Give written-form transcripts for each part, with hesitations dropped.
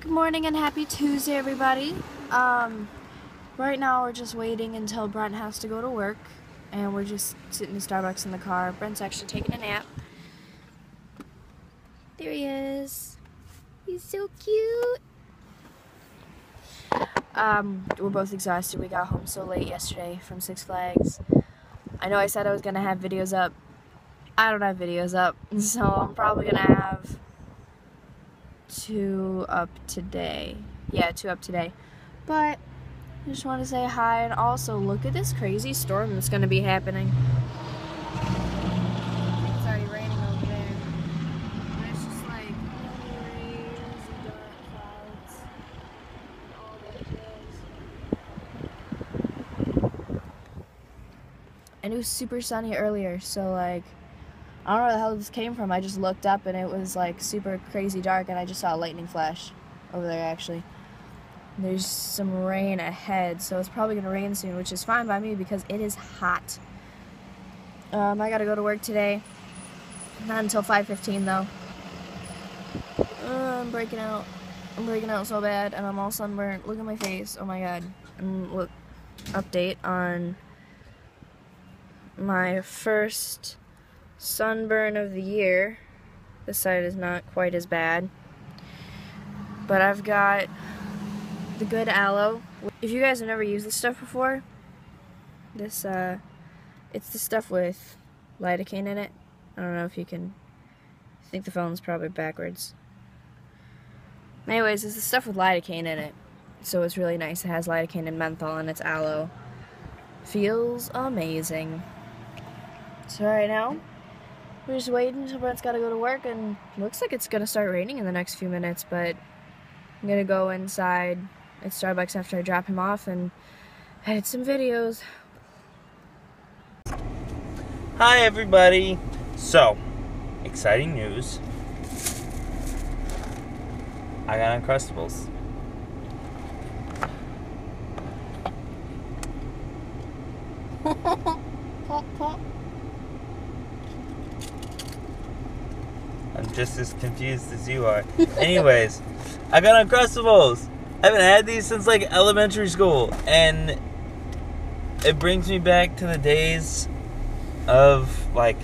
Good morning and happy Tuesday, everybody. Right now we're just waiting until Brent has to go to work, and we're just sitting in Starbucks in the car. Brent's actually taking a nap. There he is. He's so cute. We're both exhausted. We got home so late yesterday from Six Flags. I know I said I was gonna have videos up. I don't have videos up, so I'm probably gonna have two up today. Yeah, two up today. But I just want to say hi, and also look at this crazy storm that's going to be happening. It's already raining over there. And it's just like crazy dark clouds. All that is. And it was super sunny earlier, so like, I don't know where the hell this came from. I just looked up and it was like super crazy dark, and I just saw a lightning flash over there actually. There's some rain ahead, so it's probably gonna rain soon, which is fine by me because it is hot. I gotta go to work today. Not until 5:15 though. I'm breaking out. I'm breaking out so bad, and I'm all sunburnt. Look at my face. Oh my god. And look, update on my first sunburn of the year. This side is not quite as bad, but I've got the good aloe. If you guys have never used this stuff before, it's the stuff with lidocaine in it. I don't know if you can, I think the phone's probably backwards. Anyways, it's the stuff with lidocaine in it, so it's really nice. It has lidocaine and menthol, and it's aloe. Feels amazing. So right now, we're just waiting until Brent's gotta go to work, and looks like it's gonna start raining in the next few minutes, but I'm gonna go inside at Starbucks after I drop him off and edit some videos. Hi everybody! So, exciting news. I got Uncrustables. I'm just as confused as you are. Anyways, I got Uncrustables! I haven't had these since like elementary school, and it brings me back to the days of like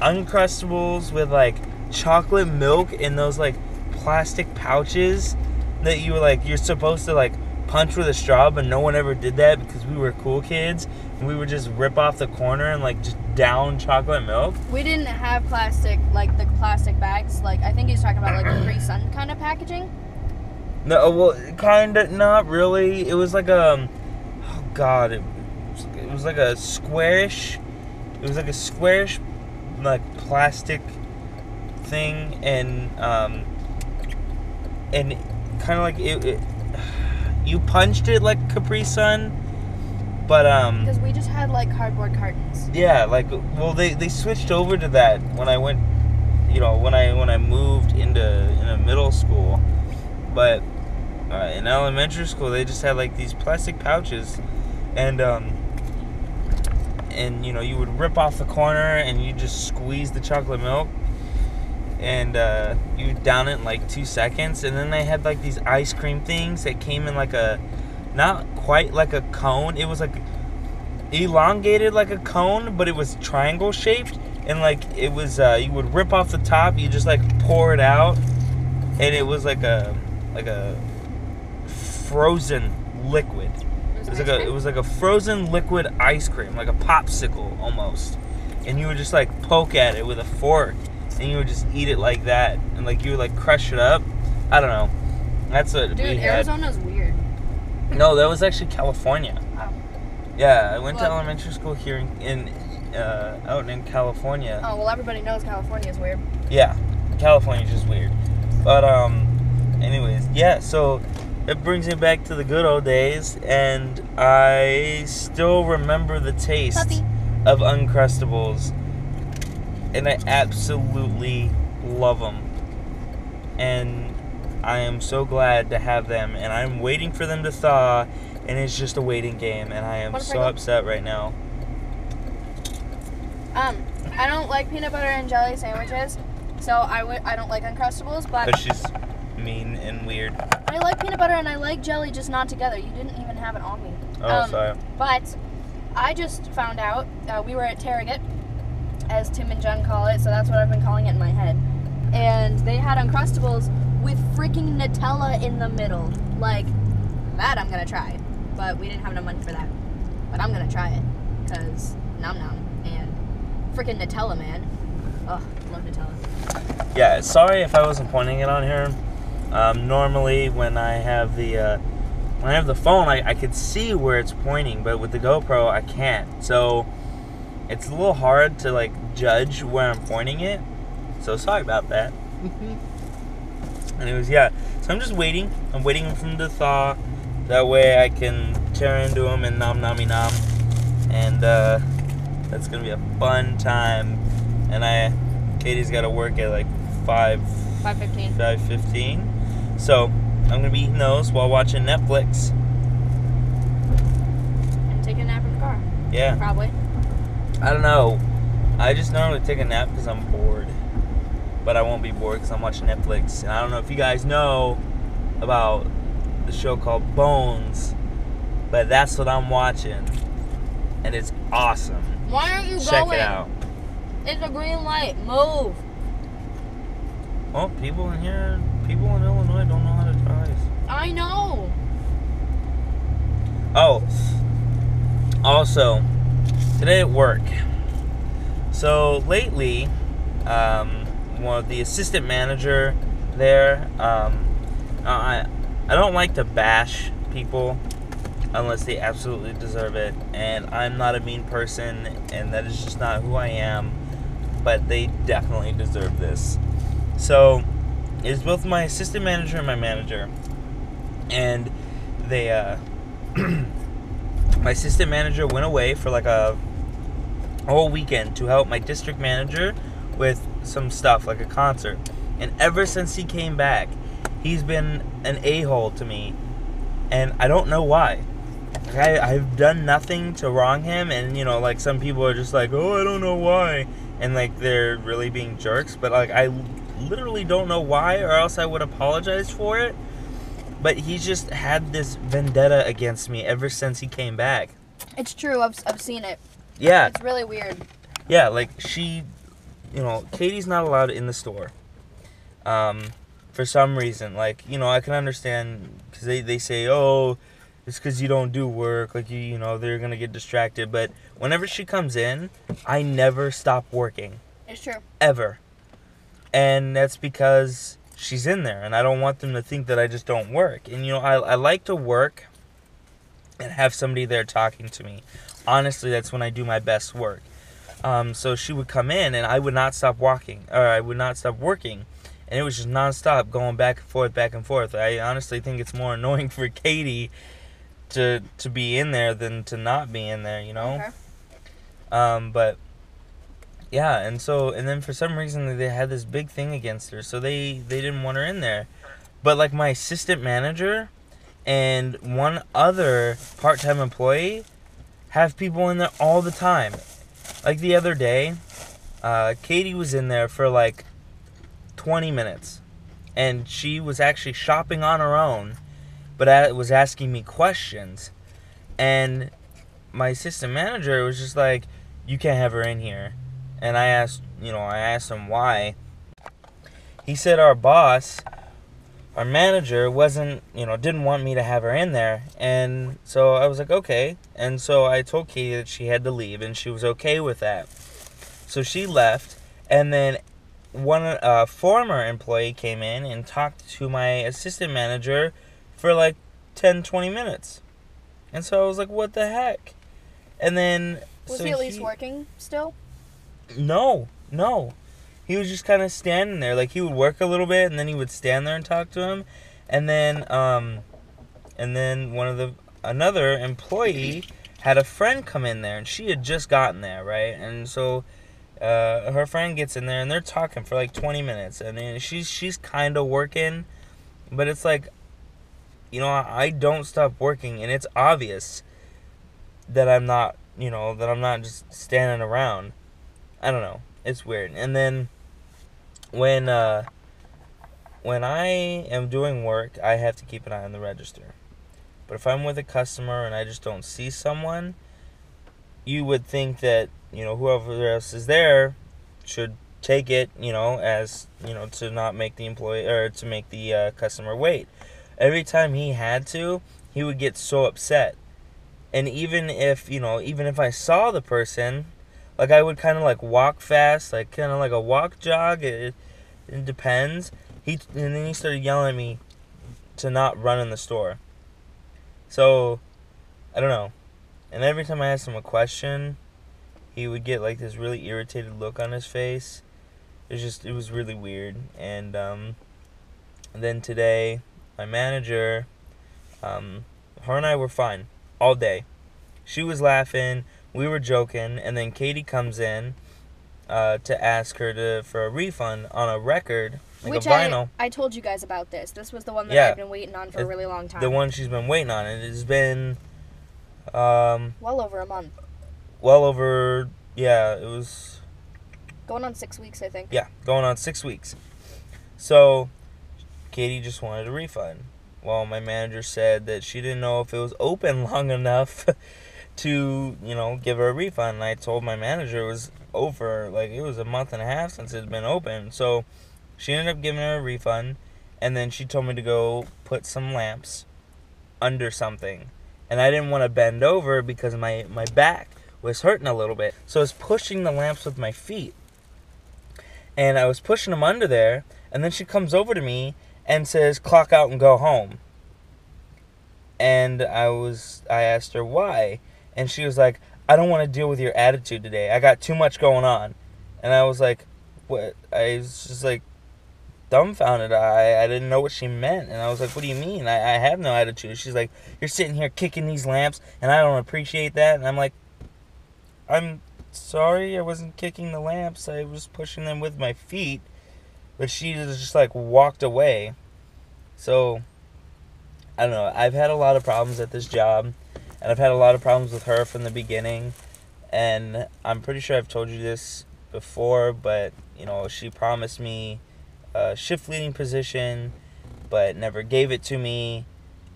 Uncrustables with like chocolate milk in those like plastic pouches that you were like, you're supposed to like punch with a straw, but no one ever did that because we were cool kids and we would just rip off the corner and like just down chocolate milk. We didn't have plastic, like the plastic bags. Like, I think he's talking about like the Capri-Sun kind of packaging. No, well, kinda, not really. It was like a, oh god, it was like a squarish, like plastic thing, and kind of like it, you punched it like Capri-Sun, but because we just had like cardboard cartons. Yeah, like, well, they switched over to that when I went, you know, when I moved into middle school, but in elementary school they just had like these plastic pouches, and you know, you would rip off the corner and you just squeeze the chocolate milk, and you would down it in like 2 seconds. And then they had like these ice cream things that came in like a, not quite like a cone, it was like elongated like a cone, but it was triangle shaped, and like it was you would rip off the top, you just like pour it out, and it was like a frozen liquid. It was like a frozen liquid ice cream, like a popsicle almost, and you would just like poke at it with a fork, and you would just eat it like that, and like you would like crush it up. I don't know. That's what we had. Dude, Arizona's weird. No, that was actually California. Oh. Yeah, I went to elementary school here out in California. Oh, well, everybody knows California's weird. Yeah, California's just weird. But anyways, yeah, so it brings me back to the good old days, and I still remember the taste of Uncrustables, and I absolutely love them, and I am so glad to have them, and I'm waiting for them to thaw, and it's just a waiting game, and I am so upset right now. I don't like peanut butter and jelly sandwiches, so I don't like Uncrustables, but mean and weird. I like peanut butter and I like jelly, just not together. You didn't even have it on me. Oh, sorry. But I just found out, we were at Target, as Tim and Jen call it, so that's what I've been calling it in my head. And they had Uncrustables with freaking Nutella in the middle. Like, that I'm gonna try. But we didn't have enough money for that. But I'm gonna try it, because nom nom. And freaking Nutella, man. Ugh, love Nutella. Yeah, sorry if I wasn't pointing it on here. Normally when I have the phone, I could see where it's pointing, but with the GoPro, I can't. So it's a little hard to like judge where I'm pointing it. So sorry about that. Anyways, yeah. So I'm just waiting. I'm waiting for them to thaw. That way I can tear into them and nom nommy nom. And that's gonna be a fun time. And Katie's got to work at like 5:15. So I'm gonna be eating those while watching Netflix. And taking a nap in the car. Yeah. Probably. I don't know. I just normally take a nap because I'm bored. But I won't be bored because I'm watching Netflix. And I don't know if you guys know about the show called Bones, but that's what I'm watching. And it's awesome. Why aren't you Check going? it out. It's a green light. Move. Well, people in Illinois don't know how to drive. I know. Oh, also, today at work. So lately, the assistant manager there, I don't like to bash people unless they absolutely deserve it. And I'm not a mean person, and that is just not who I am. But they definitely deserve this. So it's both my assistant manager and my manager, and they my assistant manager went away for like a whole weekend to help my district manager with some stuff like a concert, and ever since he came back, he's been an a-hole to me, and I don't know why. Like, I've done nothing to wrong him, and you know, like some people are just like, oh, I don't know why, and like they're really being jerks, but like I literally don't know why, or else I would apologize for it. But he's just had this vendetta against me ever since he came back. It's true. I've seen it. Yeah. It's really weird. Yeah, like Katie's not allowed in the store. For some reason, like, I can understand, because they say, oh, it's because you don't do work, like, they're going to get distracted. But whenever she comes in, I never stop working. It's true. Ever. And that's because she's in there, and I don't want them to think that I just don't work. And, I like to work and have somebody there talking to me. Honestly, that's when I do my best work. So she would come in, and I would not stop working. And it was just nonstop, going back and forth, back and forth. I honestly think it's more annoying for Katie to be in there than to not be in there, Okay. But yeah, and then for some reason they had this big thing against her, so they didn't want her in there. But like my assistant manager and one other part-time employee have people in there all the time. Like the other day, Katie was in there for like 20 minutes, and she was actually shopping on her own, but was asking me questions, and my assistant manager was just like, you can't have her in here. And I asked him why. He said our manager didn't want me to have her in there. And so I was like, okay. And so I told Katie that she had to leave, and she was okay with that. So she left, and then one former employee came in and talked to my assistant manager for like 10-20 minutes. And so I was like, what the heck? And then Was he at least working still? No. He was just kind of standing there. Like, he would work a little bit, and then he would stand there and talk to him. And then another employee had a friend come in there, and she had just gotten there, right? And so her friend gets in there, and they're talking for like 20 minutes. And then she's kind of working, but it's like, I don't stop working, and it's obvious that I'm not just standing around. I don't know. It's weird. And then when when I am doing work, I have to keep an eye on the register. But if I'm with a customer and I just don't see someone, you would think that, whoever else is there should take it, as, to not make the employee, or to make the customer wait. Every time he had to, he would get so upset. And even if I saw the person, like, I would kind of like walk fast, like kind of like a walk jog. It depends. And then he started yelling at me to not run in the store. So, I don't know. And every time I asked him a question, he would get like this really irritated look on his face. It was really weird. And then today, my manager, her and I were fine all day. She was laughing, we were joking, and then Katie comes in to ask her for a refund on a record, like Which a vinyl. I told you guys about this. This was the one that I've been waiting on for a really long time. The one she's been waiting on. It has been well over a month. It was going on 6 weeks, I think. Yeah, going on 6 weeks. So Katie just wanted a refund. Well, my manager said that she didn't know if it was open long enough to, give her a refund. And I told my manager it was over, like, it was a month and a half since it had been open. So she ended up giving her a refund, and then she told me to go put some lamps under something. And I didn't want to bend over because my back was hurting a little bit. So I was pushing the lamps with my feet. And I was pushing them under there, and then she comes over to me and says, "Clock out and go home." And I asked her why, and she was like, "I don't want to deal with your attitude today. I got too much going on." And I was like, "What?" I was just like dumbfounded. I didn't know what she meant, and I was like, "What do you mean? I have no attitude." She's like, "You're sitting here kicking these lamps, and I don't appreciate that." And I'm like, "I'm sorry, I wasn't kicking the lamps. I was pushing them with my feet." But she just like walked away. So, I don't know. I've had a lot of problems at this job, and I've had a lot of problems with her from the beginning. And I'm pretty sure I've told you this before, but, she promised me a shift leading position, but never gave it to me.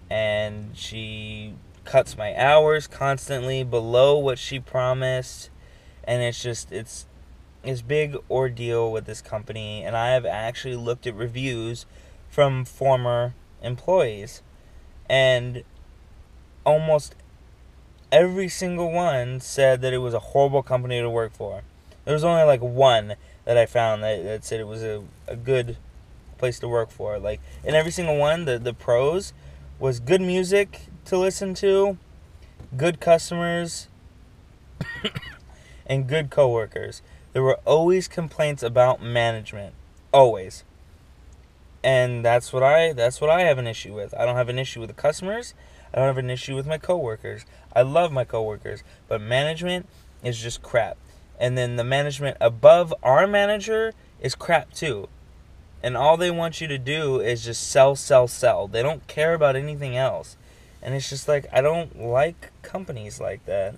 And she cuts my hours constantly below what she promised. And it's big ordeal with this company, and I have actually looked at reviews from former employees, and almost every single one said that it was a horrible company to work for. There was only like one that I found that said it was a good place to work for. Like, in every single one, the pros was good music to listen to, good customers, and good coworkers. There were always complaints about management, always. And that's what I have an issue with. I don't have an issue with the customers. I don't have an issue with my coworkers. I love my coworkers, but management is just crap. And then the management above our manager is crap too. And all they want you to do is just sell, sell, sell. They don't care about anything else. And it's just like, I don't like companies like that.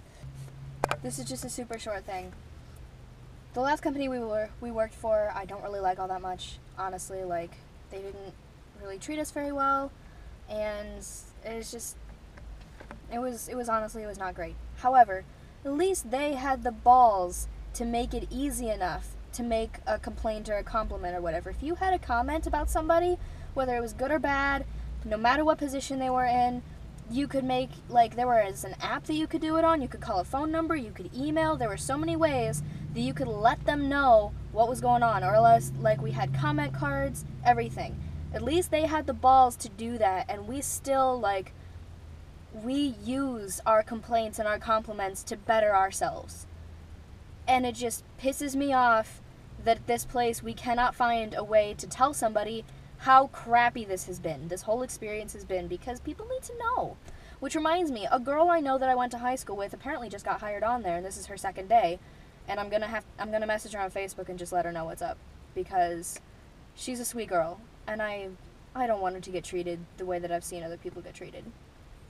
This is just a super short thing. The last company we worked for, I don't really like all that much, honestly. Like, they didn't really treat us very well, and it was honestly not great. However, at least they had the balls to make it easy enough to make a complaint or a compliment or whatever. If you had a comment about somebody, whether it was good or bad, no matter what position they were in, you could make, like, there was an app that you could do it on, you could call a phone number, you could email, there were so many ways that you could let them know what was going on, or else, like, we had comment cards, everything. At least they had the balls to do that, and we still, like, we use our complaints and our compliments to better ourselves. And it just pisses me off that at this place we cannot find a way to tell somebody how crappy this whole experience has been, because people need to know. Which reminds me, a girl I know that I went to high school with apparently just got hired on there, and this is her second day, and I'm gonna message her on Facebook and just let her know what's up, because she's a sweet girl, and I don't want her to get treated the way that I've seen other people get treated,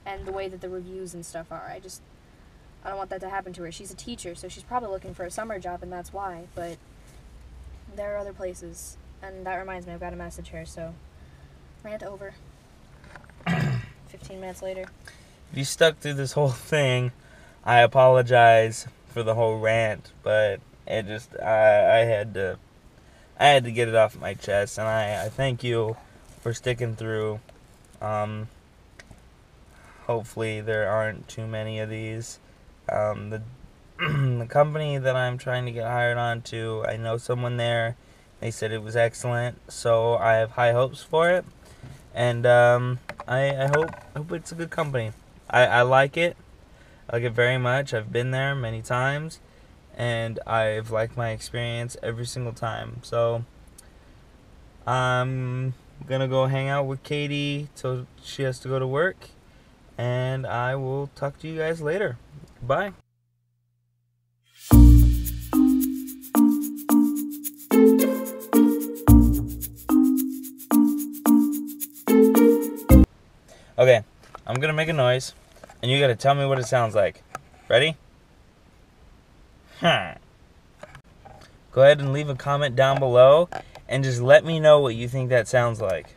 and the way that the reviews and stuff are. I don't want that to happen to her. She's a teacher, so she's probably looking for a summer job, and that's why, but there are other places. And that reminds me, I've got to message her, so Rant over. 15 minutes later. If you stuck through this whole thing, I apologize for the whole rant, but it just I had to get it off my chest, and I thank you for sticking through. Hopefully there aren't too many of these. The the company that I'm trying to get hired on to, I know someone there. They said it was excellent, so I have high hopes for it, and I hope it's a good company. I like it. I like it very much. I've been there many times, and I've liked my experience every single time. So I'm gonna go hang out with Katie till she has to go to work, and I will talk to you guys later. Bye. Okay, I'm gonna make a noise, and you gotta tell me what it sounds like. Ready? Go ahead and leave a comment down below, and just let me know what you think that sounds like.